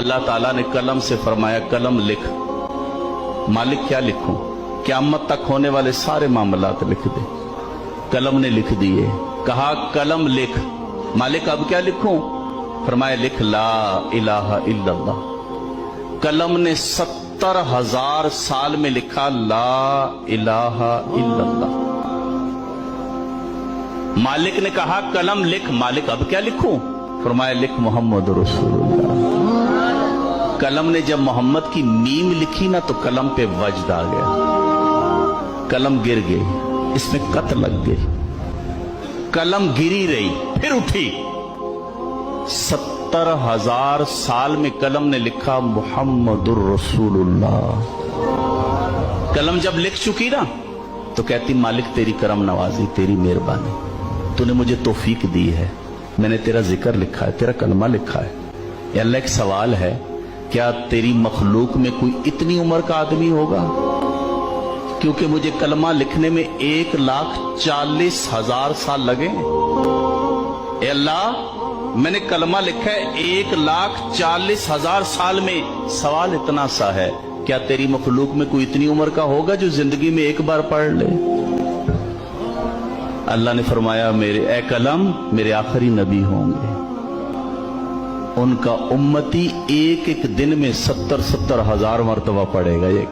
अल्लाह ताला ने कलम से फरमाया कलम लिख। मालिक क्या लिखूं? क़यामत तक होने वाले सारे मामलात लिख दे। कलम ने लिख दिए। कहा कलम लिख। मालिक अब क्या लिखूं? फरमाया लिख ला इलाहा इल्लल्लाह। कलम ने 70,000 साल में लिखा ला इलाहा इल्लल्लाह। मालिक ने कहा कलम लिख। मालिक अब क्या लिखूं? फरमाया लिख मोहम्मद रसूलुल्लाह। कलम ने जब मोहम्मद की मीम लिखी ना तो कलम पे वजद आ गया। कलम गिर गई, इसमें कत लग गई। कलम गिरी रही फिर उठी। 70,000 साल में कलम ने लिखा मुहम्मदुर रसूलुल्लाह। कलम जब लिख चुकी ना तो कहती मालिक तेरी करम नवाजी, तेरी मेहरबानी, तूने मुझे तौफीक दी है, मैंने तेरा जिक्र लिखा है, तेरा कलमा लिखा है। या अल्लाह एक सवाल है, क्या तेरी मखलूक में कोई इतनी उम्र का आदमी होगा? क्योंकि मुझे कलमा लिखने में 1,40,000 साल लगे। ए अल्लाह मैंने कलमा लिखा है 1,40,000 साल में। सवाल इतना सा है, क्या तेरी मखलूक में कोई इतनी उम्र का होगा जो जिंदगी में एक बार पढ़ ले? अल्लाह ने फरमाया मेरे ए कलम मेरे आखिरी नबी होंगे, उनका उम्मती एक एक दिन में 70,000 मरतबा पढ़ेगा। ये